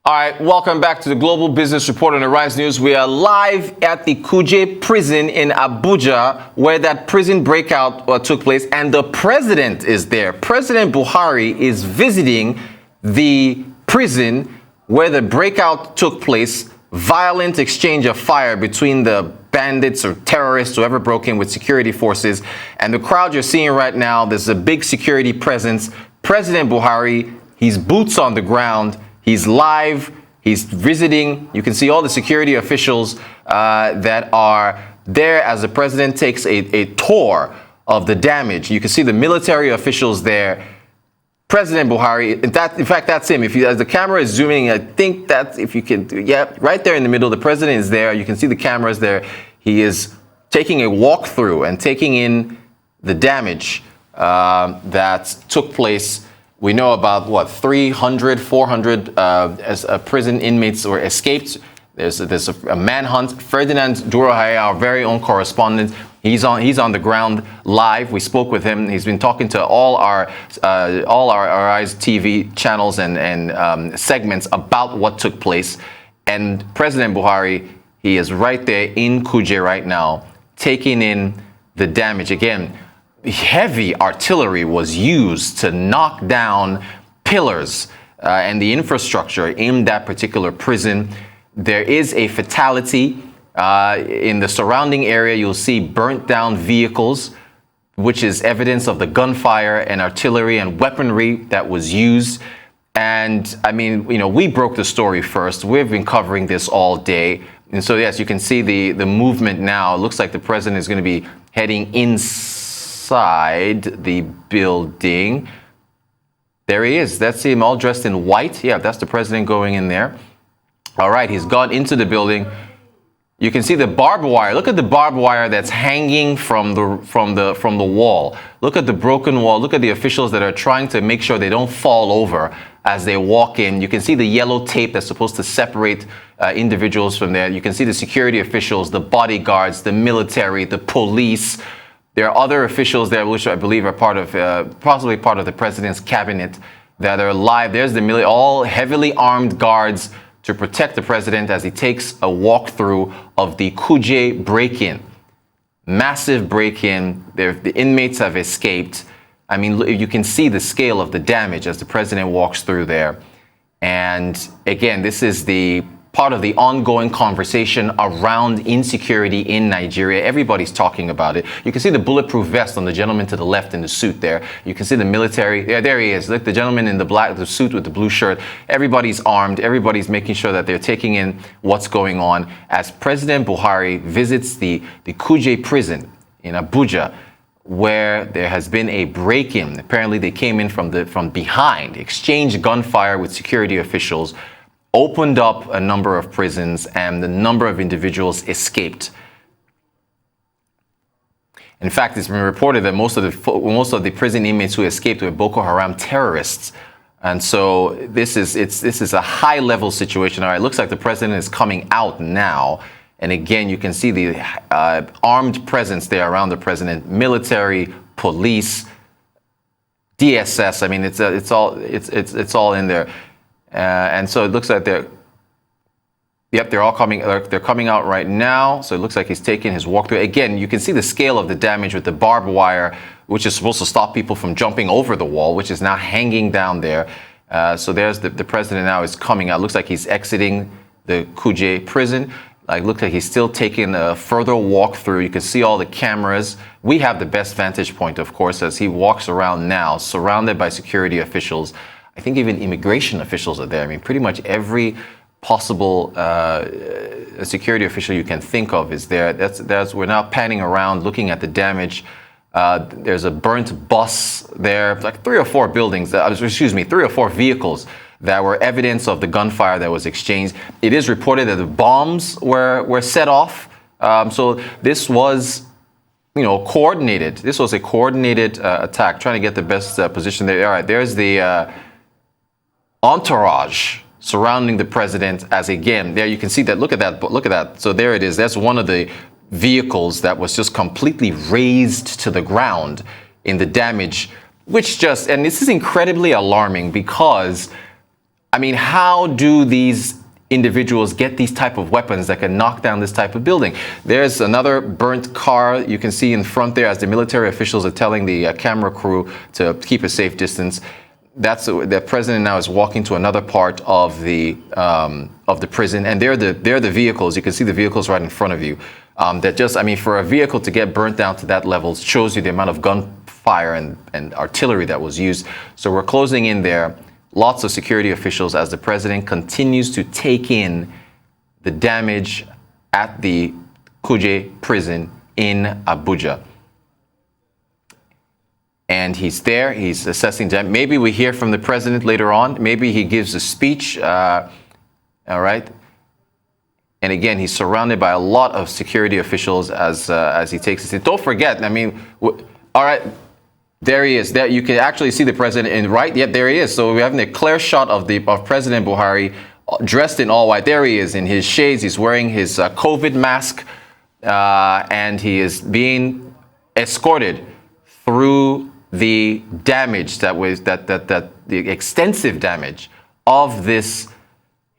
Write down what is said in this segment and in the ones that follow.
All right, welcome back to the Global Business Report on the Rise News. We are live at the Kuje prison in Abuja, where that prison breakout took place, and the president is there. President Buhari is visiting the prison where the breakout took place. Violent exchange of fire between the bandits or terrorists, whoever broke in, with security forces. And the crowd you're seeing right now, there's a big security presence. President Buhari, he's boots on the ground. He's live, he's visiting. You can see all the security officials that are there as the president takes a tour of the damage. You can see the military officials there. President Buhari, in fact, that's him. As the camera is zooming, I think that if you can, yeah, right there in the middle, the president is there. You can see the cameras there. He is taking a walk through and taking in the damage that took place. We know about, 300, 400 prison inmates were escaped. There's a manhunt. Ferdinand Durohaya, our very own correspondent, he's on the ground live. We spoke with him. He's been talking to all our Eyes TV channels and segments about what took place. And President Buhari, he is right there in Kuje right now, taking in the damage. Again, heavy artillery was used to knock down pillars and the infrastructure in that particular prison. There is a fatality in the surrounding area. You'll see burnt down vehicles, which is evidence of the gunfire and artillery and weaponry that was used. And I mean, we broke the story first. We've been covering this all day. And so, yes, you can see the movement now. It looks like the president is going to be heading inside the building. There he is. That's him all dressed in white. Yeah, that's the president going in there. All right, he's gone into the building. You can see the barbed wire. Look at the barbed wire that's hanging from the wall. Look at the broken wall. Look at the officials that are trying to make sure they don't fall over as they walk in. You can see the yellow tape that's supposed to separate individuals from there. You can see the security officials, the bodyguards, the military, the police. There are other officials there, which I believe are possibly part of the president's cabinet, that are live. There's the all heavily armed guards to protect the president as he takes a walkthrough of the Kuje break-in. Massive break-in. The inmates have escaped. I mean, you can see the scale of the damage as the president walks through there. And again, this is the part of the ongoing conversation around insecurity in Nigeria. Everybody's talking about it. You can see the bulletproof vest on the gentleman to the left in the suit there. You can see the military. Yeah, there he is. Look, the gentleman in the suit with the blue shirt. Everybody's armed. Everybody's making sure that they're taking in what's going on as President Buhari visits the Kuje prison in Abuja, where there has been a break-in. Apparently, they came in from behind, exchanged gunfire with security officials, opened up a number of prisons, and the number of individuals escaped. In fact, it's been reported that most of the prison inmates who escaped were Boko Haram terrorists. And so this is a high-level situation. All right, it looks like the president is coming out now. And again, you can see the armed presence there around the president: military, police, DSS. I mean, it's all in there. And so it looks like they're all coming. They're coming out right now. So it looks like he's taking his walkthrough. Again, you can see the scale of the damage with the barbed wire, which is supposed to stop people from jumping over the wall, which is now hanging down there. So there's the president now is coming out. Looks like he's exiting the Kuje prison. Looks like he's still taking a further walk through. You can see all the cameras. We have the best vantage point, of course, as he walks around now, surrounded by security officials. I think even immigration officials are there. I mean, pretty much every possible security official you can think of is there. We're now panning around, looking at the damage. There's a burnt bus there, like 3 or 4 buildings. 3 or 4 vehicles that were evidence of the gunfire that was exchanged. It is reported that the bombs were set off. So this was, coordinated. This was a coordinated attack. Trying to get the best position there. All right, there's the entourage surrounding the president. As again, there you can see that. Look at that. So there it is. That's one of the vehicles that was just completely razed to the ground in the damage, and this is incredibly alarming because I mean, how do these individuals get these type of weapons that can knock down this type of building? There's another burnt car you can see in front there as the military officials are telling the camera crew to keep a safe distance. The president now is walking to another part of the prison, and they're the vehicles. You can see the vehicles right in front of you. That just, I mean, for a vehicle to get burnt down to that level shows you the amount of gunfire and artillery that was used. So we're closing in there. Lots of security officials as the president continues to take in the damage at the Kuje prison in Abuja. And he's there, he's assessing damage. Maybe we hear from the president later on. Maybe he gives a speech. All right. And again, he's surrounded by a lot of security officials as he takes it. Don't forget, I mean, all right. There he is. There you can actually see the president in right. Yep, there he is. So we're having a clear shot of President Buhari dressed in all white. There he is in his shades. He's wearing his COVID mask, and he is being escorted through the damage the extensive damage of this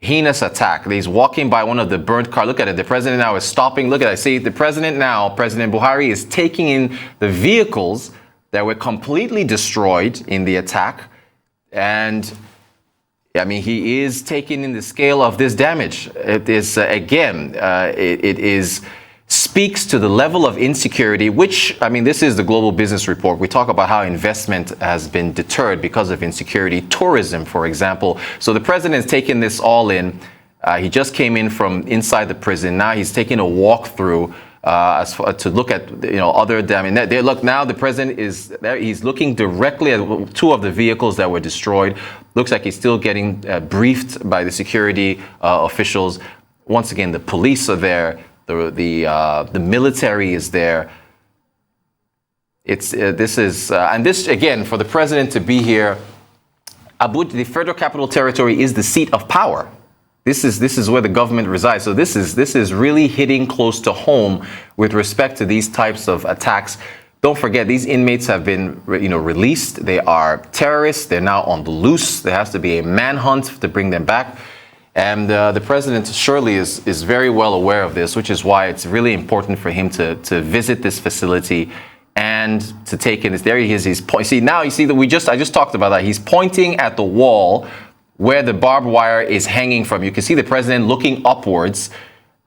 heinous attack. He's walking by one of the burnt cars. Look at it. The president now is stopping. Look at it. See, the president now, President Buhari, is taking in the vehicles that were completely destroyed in the attack. And I mean, he is taking in the scale of this damage. It is, again, it is speaks to the level of insecurity, which, I mean, this is the Global Business Report. We talk about how investment has been deterred because of insecurity, tourism, for example. So the president is taking this all in. He just came in from inside the prison. Now he's taking a walk through to look at other damage. Look, now the president is there. He's looking directly at two of the vehicles that were destroyed. Looks like he's still getting briefed by the security officials. Once again, the police are there. The military is there. This again, for the president to be here. Abuja, the Federal Capital Territory, is the seat of power. This is where the government resides. So this is really hitting close to home with respect to these types of attacks. Don't forget, these inmates have been released. They are terrorists. They're now on the loose. There has to be a manhunt to bring them back. And the president surely is very well aware of this, which is why it's really important for him to visit this facility and to take in this. There he is. See, now you see that I just talked about that. He's pointing at the wall where the barbed wire is hanging from. You can see the president looking upwards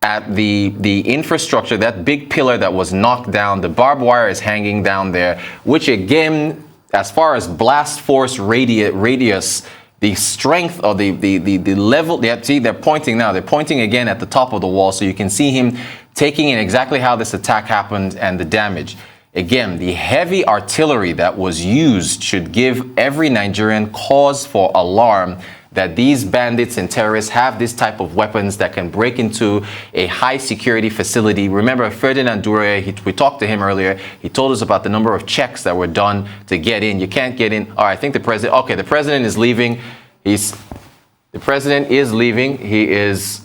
at the infrastructure, that big pillar that was knocked down. The barbed wire is hanging down there, which again, as far as blast force radius, the strength or the level, see, they're pointing now. They're pointing again at the top of the wall, so you can see him taking in exactly how this attack happened and the damage. Again, the heavy artillery that was used should give every Nigerian cause for alarm that these bandits and terrorists have this type of weapons that can break into a high security facility. Remember Ferdinand Dure, we talked to him earlier. He told us about the number of checks that were done to get in. You can't get in. All right, I think the president is leaving. The president is leaving. He is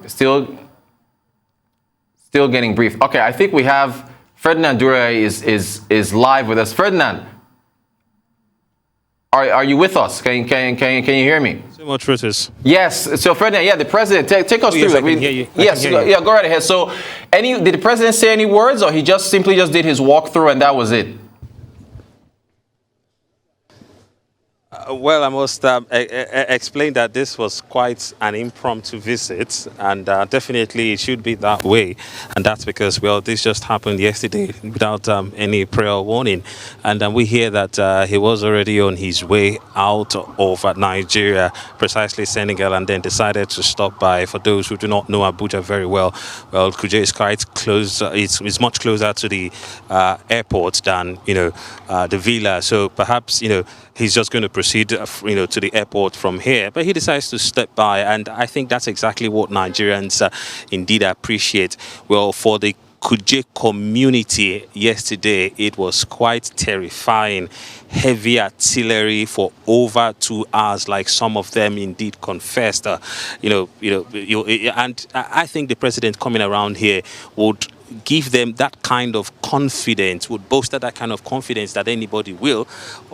still getting briefed. Okay, I think we have Ferdinand Dure is live with us. Ferdinand, are you with us? Can you hear me? So much, Rutus. Yes. So Ferdinand, the president, take us through. Yes, I can hear you. Yes, yeah, go right ahead. So, did the president say any words, or he simply did his walkthrough and that was it? Well, I must explain that this was quite an impromptu visit, and definitely it should be that way. And that's because, well, this just happened yesterday without any prior warning. And we hear that he was already on his way out of Nigeria, precisely Senegal, and then decided to stop by. For those who do not know Abuja very well, Kuje is quite close. It's much closer to the airport than, the villa. So perhaps, he's just going to proceed, to the airport from here. But he decides to step by, and I think that's exactly what Nigerians indeed appreciate. Well, for the Kuje community yesterday, it was quite terrifying. Heavy artillery for over 2 hours, like some of them indeed confessed. And I think the president coming around here would give them that kind of confidence, would bolster that kind of confidence that anybody will.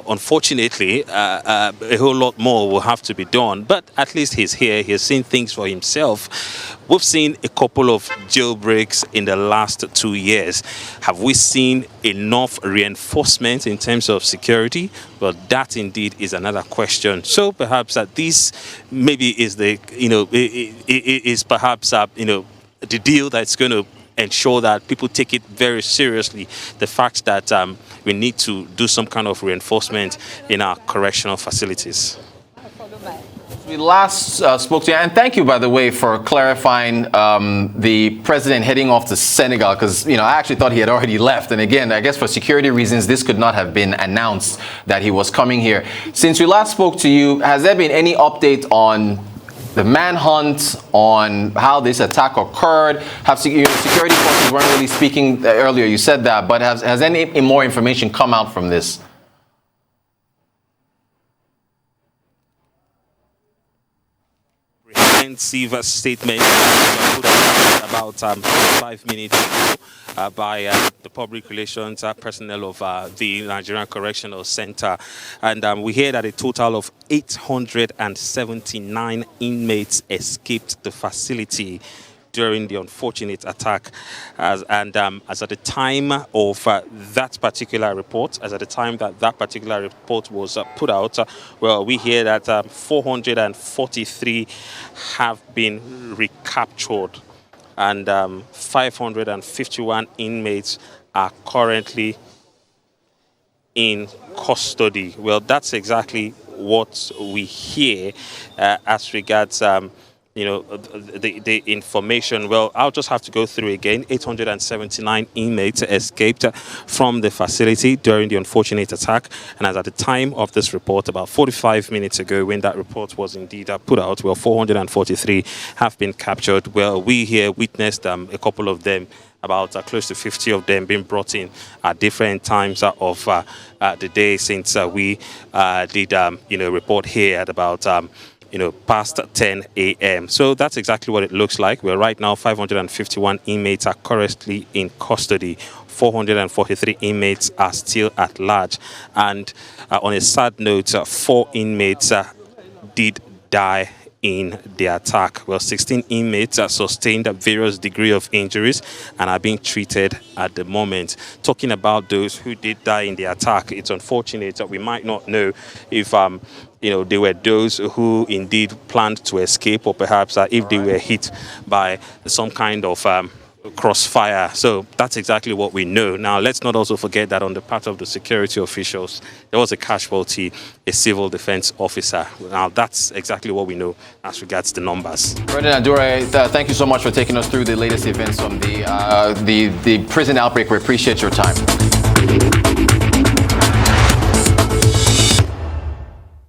Unfortunately, a whole lot more will have to be done. But at least he's here. He's seen things for himself. We've seen a couple of jailbreaks in the last 2 years. Have we seen enough reinforcement in terms of security? Well, that indeed is another question. So perhaps that this maybe is the, is perhaps, the deal that's going to ensure that people take it very seriously. The fact that we need to do some kind of reinforcement in our correctional facilities. We last spoke to you, and thank you, by the way, for clarifying the president heading off to Senegal, because, I actually thought he had already left. And again, I guess for security reasons, this could not have been announced that he was coming here. Since we last spoke to you, has there been any update on the manhunt, on how this attack occurred? Have security forces weren't really speaking earlier, you said that, but has any more information come out from this? Comprehensive statement put out about 5 minutes ago by the public relations personnel of the Nigerian Correctional Center. And we hear that a total of 879 inmates escaped the facility during the unfortunate attack. As at the time of that particular report, was put out, well, we hear that 443 have been recaptured, and 551 inmates are currently in custody. Well, that's exactly what we hear as regards the information. Well, I'll just have to go through again. 879 inmates escaped from the facility during the unfortunate attack. And as at the time of this report, about 45 minutes ago, when that report was indeed put out, well, 443 have been captured. Well, we here witnessed a couple of them, about close to 50 of them being brought in at different times of the day since we did, report here at about past 10 a.m. So that's exactly what it looks like. Well, right now, 551 inmates are currently in custody. 443 inmates are still at large. And on a sad note, 4 inmates did die in the attack. Well, 16 inmates sustained a various degree of injuries and are being treated at the moment. Talking about those who did die in the attack, it's unfortunate that we might not know if they were those who indeed planned to escape, or perhaps if they were hit by some kind of crossfire. So that's exactly what we know. Now, let's not also forget that on the part of the security officials, there was a casualty, a civil defense officer. Now, that's exactly what we know as regards the numbers. President Adure, thank you so much for taking us through the latest events from the prison outbreak. We appreciate your time.